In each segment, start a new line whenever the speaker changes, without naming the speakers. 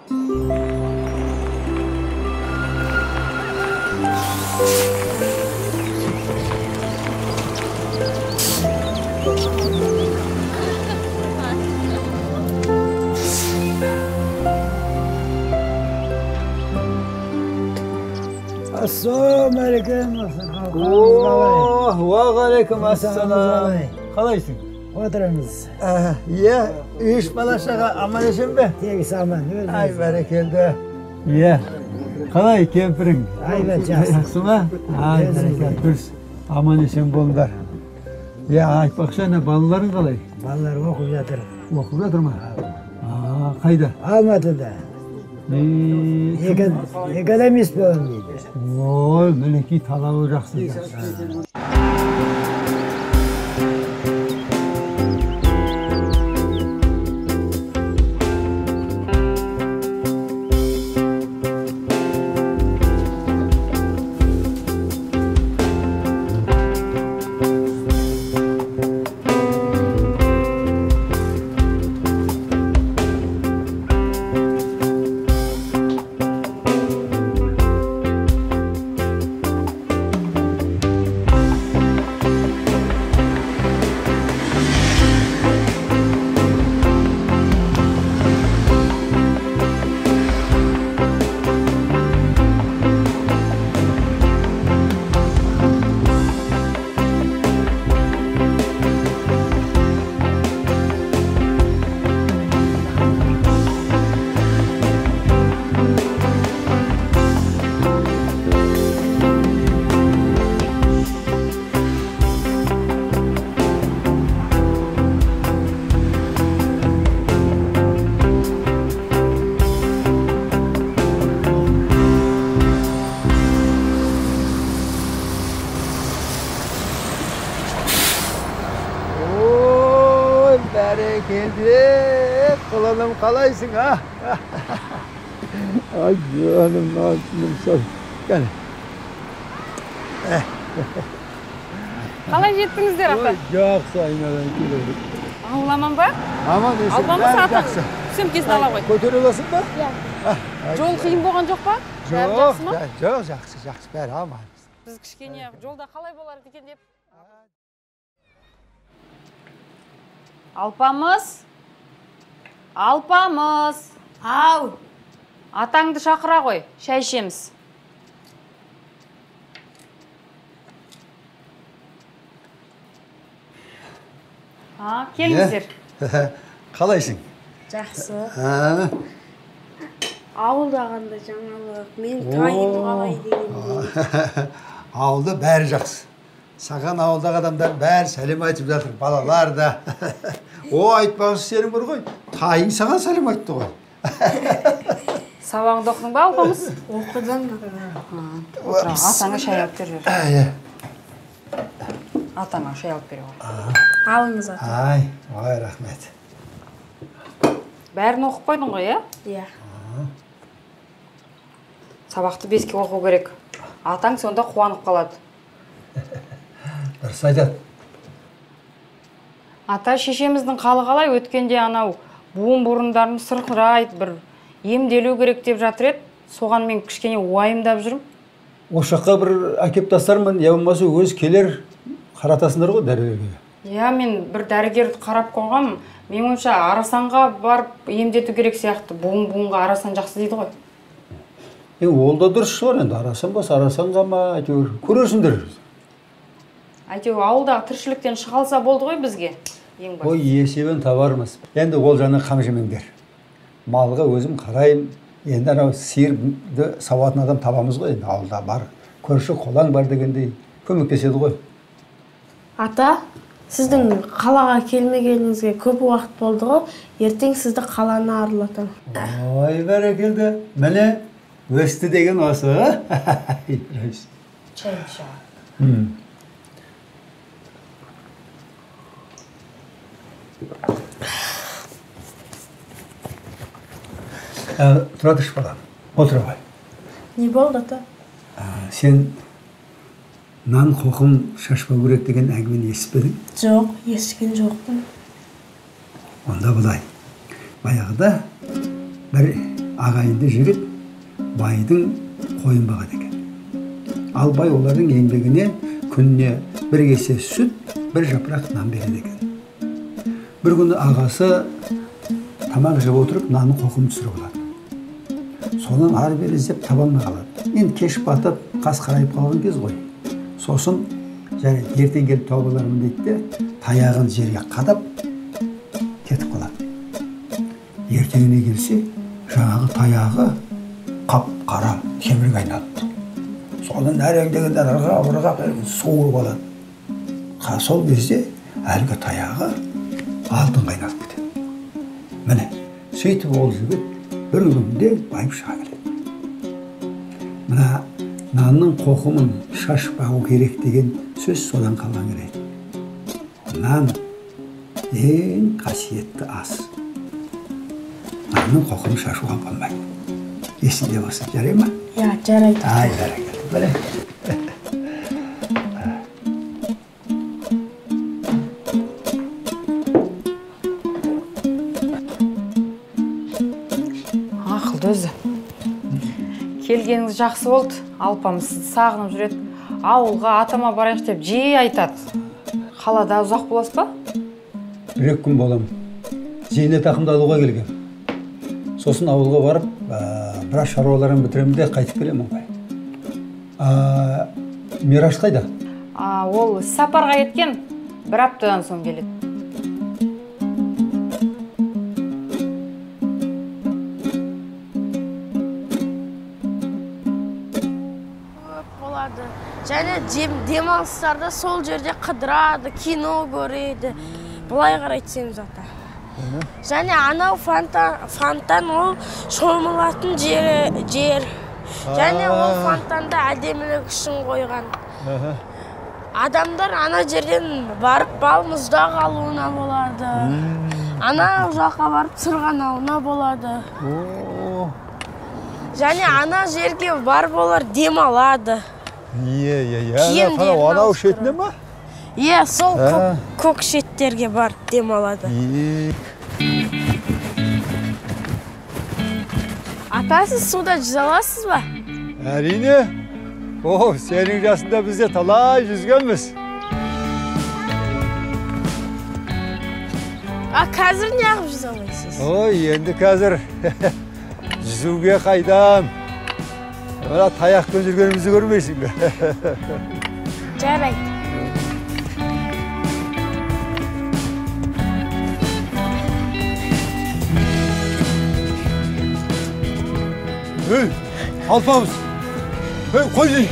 Assalamualaikum.
Вағалейкум ассалам. Қалайсың?
Отырыңыз.
Иә, үш балашаға аман есен бе?
Тегіс аман.
Ай, бәрекелді. Иә, қалай кемпірің?
Айбат жақсы.
Жақсы ма? Ай, бәрекелді, дұрыс. Аман есен болыңдар. Иә, айтпақшы, балаларың қалай?
Балалар оқып жатыр.
Оқып жатыр ма? Қайда?
Алматыда. Экономист болам дейді.
Ой, мінекей талабы жақсы. Bәрекелді, құланым қалайсың, а? Ай, жаным, насыным сау. Кәне.
Қалай жеттіңіздер, ата?
Жақсы, айнадан келеді.
Ауламан ба?
Аман есен,
Алмамыз
бәрі
ата?
жақсы.
Сөмкесін ала қой.
Көтере аласың ба?
Иә. Жол қиын болған жоқ па? Бәрі жақсы ма?
Жоқ, жақсы, бәрі аман.
Біз кішкене жолда қалай болар екен деп. Алпамыз? Алпамыз?
Ау!
Атаңды шақыра қой, шай ішеміз. Келіңіздер.
Қалайсың?
Жақсы. Ауылда қандай жаңалық, мен тайым қалай дегенде.
Ауылда бәрі жақсы. Саған ауылдағы адамдар бәрі сәлем айтып жатыр, балалар да. О, айтпағысы сенің бір ғой, тайың саған сәлем айтты ғой.
Сабағыңды оқыдың ба, Алпамыз?
Оқыдың.
Атаңа шай алып бер. Атаңа шай алып бер.
Алыңыз ата.
Ай, рахмет.
Бәрін оқып қойдың ғой, е?
Иә.
Сабақты 5-ке оқу керек. Атаң сонда қуанып қалады.
Дұрыс айтады.
Ата шешеміздің қалы қалай өткенде анау буын бұрындарын сырқырайды, бір емделу керек деп жатыр еді. Соған мен кішкене уайымдап жүрмін.
Ошаққа бір әкеп тастармын, я болмаса өз келер қаратасыңдар ғой дәрігерге.
Иә, мен бір дәрігерді қарап қойғам. Мен ойымша Арасанға барып емдету керек сияқты. Буынға Арасан жақсы дейді ғой.
Ол да дұрыс шығар енді. Арасан басы Арасанға ма, әйтеуір көрерсіңдер.
Әйтеуір ауылдағы тіршіліктен шығалса болды ғой бізге.
Ой, есебін табармыз. Енді ол жаңа қамжымеңдер. Малға өзім қарайым. Енді анау сиырды сауатын адам табамыз ғой. Енді ауылда бар, көрші қолаң бар дегендей көмектеседі ғой.
Ата, сіздің қалаға келмегеніңізге көп уақыт болды ғой. Ертең сізді қаланы арылатам.
Ой, бәрекелді. Міне, өсті деген осы.
Чай іше.
Тұра тұршы балам, отыр ғой.
Не болды, ата?
Сен нан қоқым шашпау керек деген әңгімені естіпедің?
Жоқ, естіген жоқпын.
Онда бұлай. Баяғыда бір ағайынды жігіт байдың қойын бағады екен. Ал бай олардың еңбегіне күніне бір кесе сүт, бір жапырақ нан береді екен. Бір күні ағасы тамақ жеп отырып нанның қоқымын түсіріп алады. Содан ары бері іздеп таба алмай қалады. Енді кеш батып, қас қарайып қалған кез ғой. Сосын жарайды, ертең келіп тауып алармын дейді де, таяғын жерге қадап кетіп қалады. Ертеңіне келсе, жаңағы таяғы қап-қара темірге айналыпты. Содан әреңдегендер ырғап суырып алады. Сол кезде әлгі таяғы алтынға айналып кетеді. Міне, сөйтіп ол жігіт бір күнде байып шыға келеді. Мына нанның қоқымын шашпау керек деген сөз содан қалған керек. Нан ең қасиетті ас. Нанның қоқымын шашуға болмайды. Есінде болсын, жарай ма?
Иә, жарайды.
Ай, жарайды. Міне.
Ақылды өзі. Келгеніңіз жақсы болды. Алпам сізді сағынып жүреді. Ауылға атама барайық деп жиі айтады. Қалада ұзақ боласыз ба?
Бір күн болам. Зейнетақымды алуға келгем. Сосын ауылға барып, біраз шаруаларын бітіремін де қайтып келемін ғой. Мираш қайда?
Ол сапарға кеткен, бір аптадан соң келеді.
Болады. Және демалыстарда сол жерде қыдырады, кино көреді. Бұлай қарайтсеңіз ата. Және анау фонтан ол шомылатын жер. Және ол фонтанда әдемілік үшін қойған. Адамдар ана жерден барып балмұздақ алуына болады. Ана жаққа барып сырғанауына болады. Және ана жерге барып олар демалады.
Анау шетіне ма?
Иә, сол көк шеттерге барып демалады. Ата, сіз суда жүзе аласыз ба?
Әрине. Сенің жасында бізде талай жүзгенбіз.
Қазір не ағып жүзе алайсыз?
Енді қазір жүзуге қайдам. Мына таяқпен жүргенімізді көрмейсің бе?
Жарайды.
Алпамыз! Қой дейін!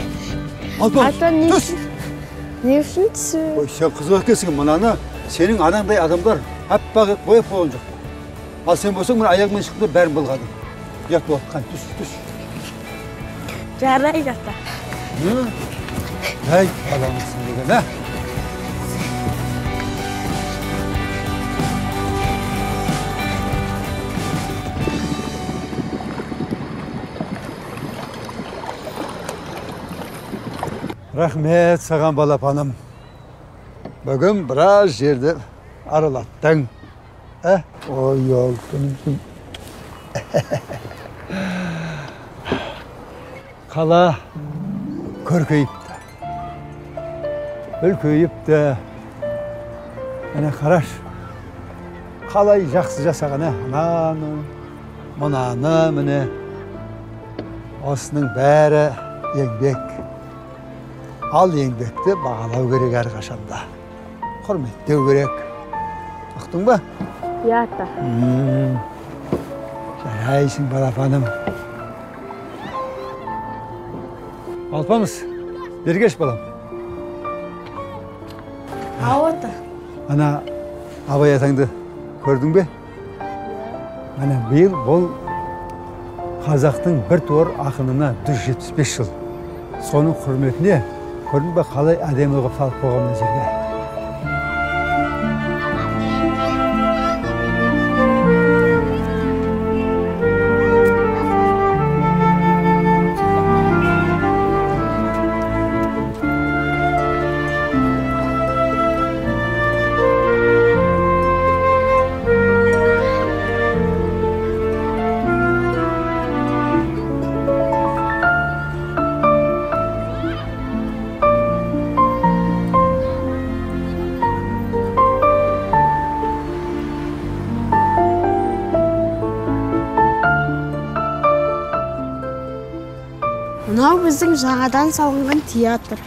Алпамыз!
Ата, не үшін түсі?
Сен қызық екенсің, мынаны сенің анаңдай адамдар аппақ бояп қойған жоқ. Ал сен болсаң, мына аяғымен шықтың бәрін болғадың. Ят бол, қан, түс.
Жарайды, ата.
Әй, баламызсың деген, ә? Рахмет саған балапаным. Бүгін біраз жерді аралаттың. Ой, алтыным. Қала көркейіпті. Үлкейіпті. Міне қараш. Қалай жақсы жасаған, ананы, мұнаны, міне. Осының бәрі еңбек. Ал еңбекті бағалау керек әрқашанда. Құрметтеу керек. Ұқтың ба?
Иә, ата.
Жарайсың, балапаным. Алпамыз, бергеш балам.
Ау, ата.
Ана абай атаңды көрдің бе? Ана биыл бұл қазақтың бір туар ақынына 175 жыл. Соның құрметіне көрдің бе қалай әдемі қылып салып қойған мына жерге.
біздің жаңадан салынған театр.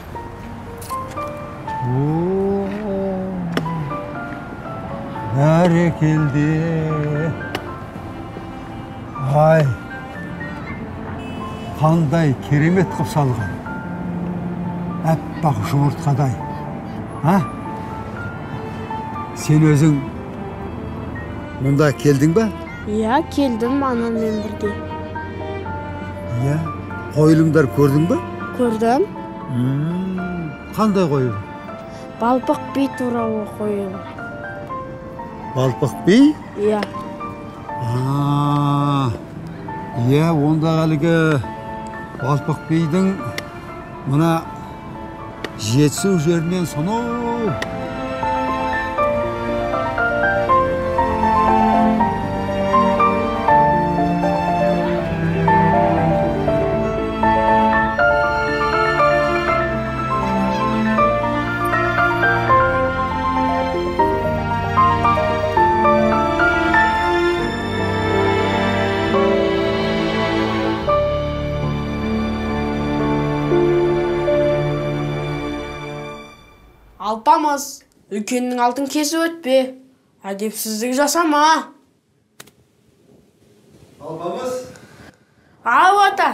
Бәрекелді. Ай, қандай керемет қып салған. Әппақ жұмыртқадай. Сен өзің мұнда келдің ба?
Иә, келдім анаммен бірге.
Иә, қойылымдар көрдің ба?
Көрдім.
Қандай қойылым?
Балпық би туралы қойылым.
Балпық би?
Иә.
Иә, онда әлгі Балпық бидің мына жетісу жерінен сонау.
Алпамыс, үлкеннің алтын кесіп өтпе. Әдепсіздік жасама.
Алпамыс?
Ау, ата.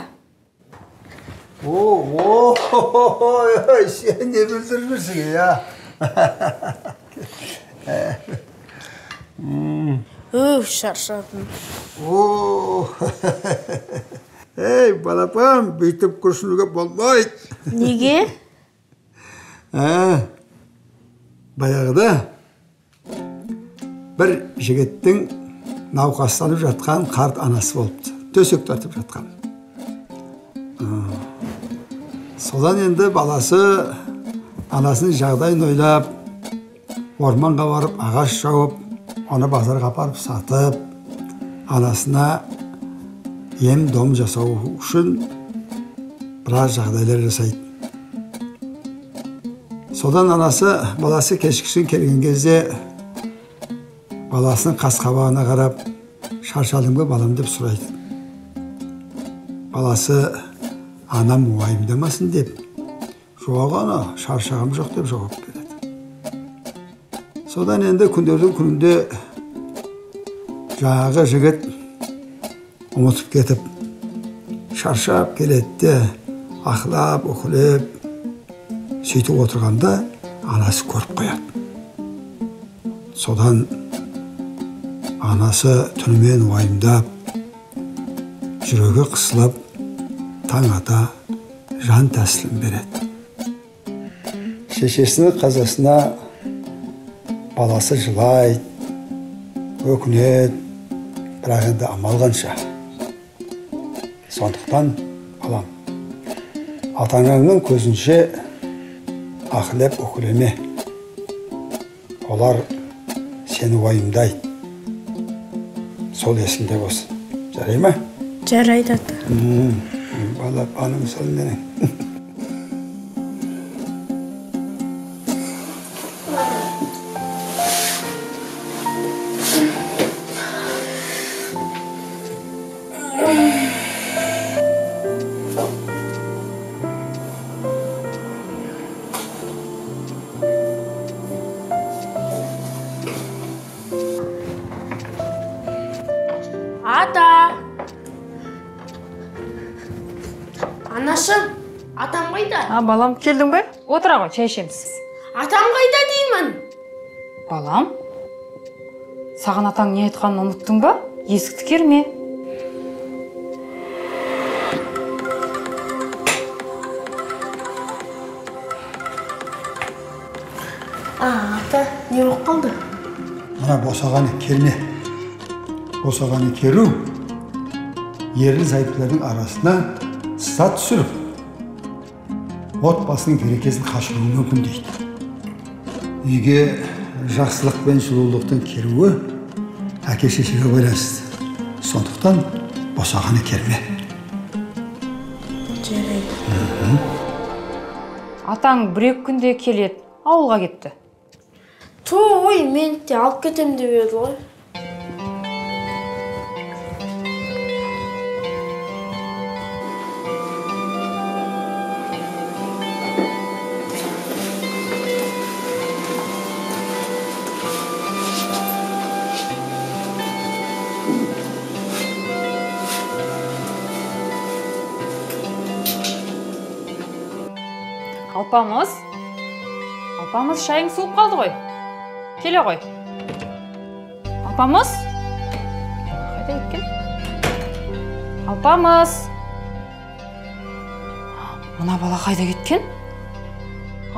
Сен не білдіріп жүрсің, я?
Шаршадым.
Ей, балапан, бүйтіп күрсінуге болмайды.
Неге?
Баяғыда бір жігіттің науқастанып жатқан қарт анасы болыпты. Төсек тартып жатқан. Содан енді баласы анасының жағдайын ойлап, орманға барып ағаш жауып, оны базарға апарып сатып, анасына ем-дом жасау үшін біраз жағдайлар жасайды. Содан анасы баласы кешкісін келген кезде баласының қас-қабағына қарап, шаршадың ба балам деп сұрайды. Баласы анам уайымдамасын деп, жоқ ана, шаршағым жоқ деп жауап береді. Содан енді күндердің күнінде жаңағы жігіт ұмытып кетіп, шаршап келеді, ақылап, оқылып, сөйтіп отырғанда анасы көріп қояды. Содан анасы түнімен уайымдап, жүрегі қысылып, таң ата жан тәсілім береді. Шешесінің қазасына баласы жылайды, өкінеді, бірақ енді амал қанша. Сондықтан балам, ата-ананың көзінше ақылеп өкілеме. Олар сені уайымдайды. Сол есіңде болсын. Жарай ма?
Жарайды, ата.
Балапаным сол менің.
Ата! Анашым, атам қайда?
Балам, келдің бе? Отыра ғой, шай ішеміз.
Атам қайда деймін?
Балам, саған атаң не айтқанын ұмыттың ба? Есікті керме.
Ата, не болып қалды?
Мына босағаны керме. Босағаны керу, ерлі-зайыптылардың арасына сызат түсіріп, отбасының берекесін қашыруы мүмкін дейді. Үйге жақсылық пен жылулықтың керуі әке-шешеге байланысты. Сондықтан босағаны керме.
Жарайды.
Атаң бір-екі күнде келеді, ауылға кетті.
Той, мен де алып кетем деп еді ғой.
Алпамыс? Алпамыс, шайың суып қалды ғой. Келе ғой. Алпамыс? Қайда кеткен? Алпамыс? Мына бала қайда кеткен?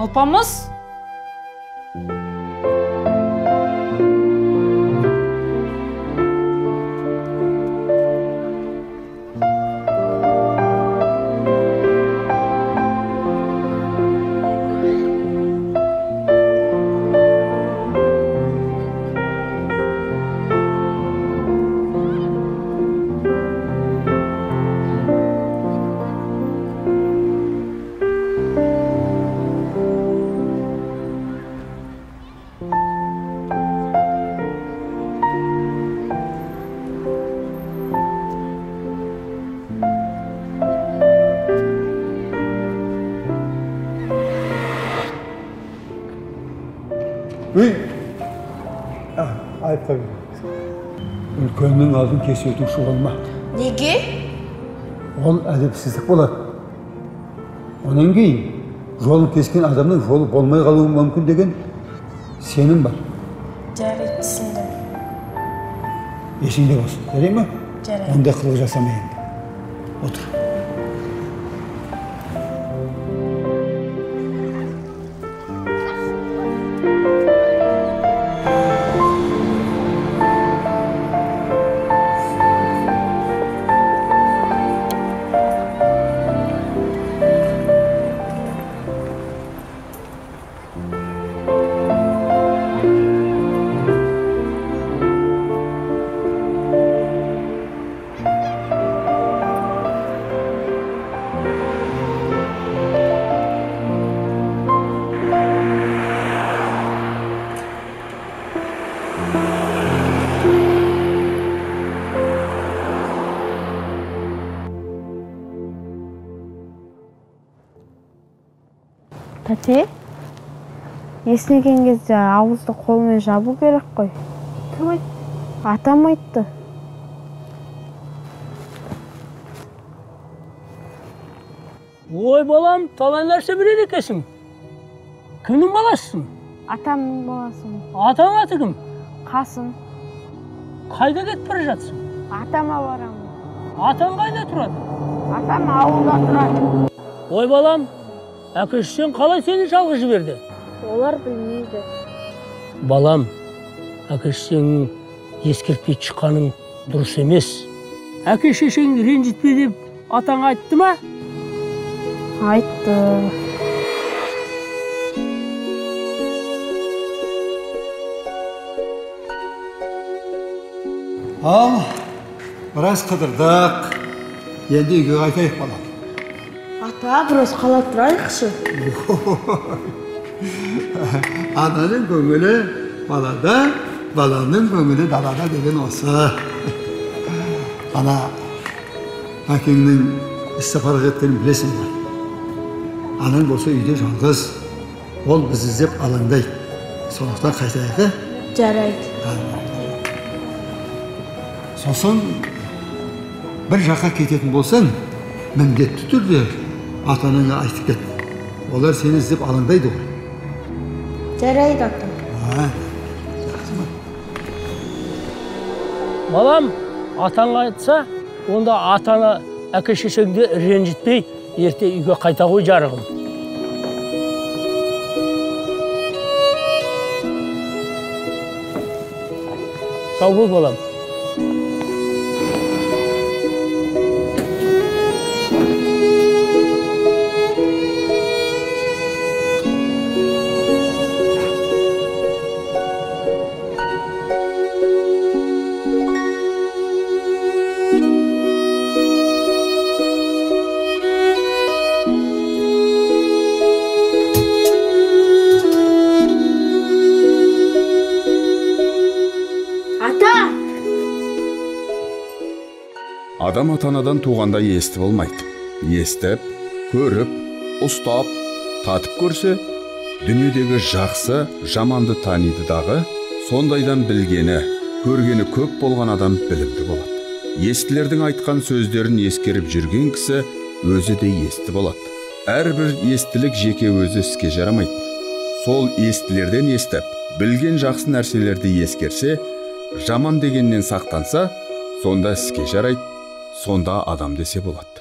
Алпамыс?
Айтқа үлкеннің алдын кесетуші болма.
Неге?
Ол әдепсіздік болады. Онан кейін жолын кескен адамның жолы болмай қалуы мүмкін деген сенім бар.
Жарайды, түсіндім.
Есіңде болсын, жарай ма?
Жарайды.
Ондай қылық жасама енді. Отыр.
Тәте, есінеген кезде ауызды қолмен жабу керек қой. Кім айтты? Атам айтты.
Ой, балам, талай нәрсе біледі екенсің. Кімнің баласысың?
Атамның баласымын.
Атаң аты кім?
Қасым.
Қайда кетіп бара жатсың?
Атама барамын.
Атаң қайда тұрады?
Атам ауылда тұрады.
Ой, балам, әке-шешең қалай сені жалғыз жіберді?
Олар білмейді.
Балам, әке-шешеңнің ескертпей шыққаның дұрыс емес. Әке-шешең ренжітпе деп атаң айтты ма?
Айтты.
Ал, біраз қыдырдық. Енді үйге қайтайық балам.
Ата, біраз қала тұрайықшы.
Ананың көңілі балада, баланың көңілі далада деген осы. Ана, әкеңнің іс-сапарға кеткенін білесің бе? Анаң болса үйде жалғыз, ол біз іздеп алаңдайды. Сондықтан қайтайық.
Жарайды.
Сосын бір жаққа кететін болсаң, міндетті түрде ата-анаңа айтып кет. Олар сені іздеп алаңдайды ғой.
Жарайды, ата.
Балам, атаң айтса, онда атаны әке-шешеңді ренжітпей, ерте үйге қайта ғой жарығым. Сау бол, балам.
Адам ата-анадан туғанда есті болмайды. Естіп, көріп, ұстап, татып көрсе, дүниедегі жақсы, жаманды таниды дағы, сондайдан білгені, көргені көп болған адам білімді болады. Естілердің айтқан сөздерін ескеріп жүрген кісі өзі де есті болады. әрбір естілік жеке өзі іске жарамайды. Сол естілерден естіп, білген жақсы нәрселерді ескерсе, жаман дегеннен сақтанса, сонда іске жарайды, сонда адам десе болады.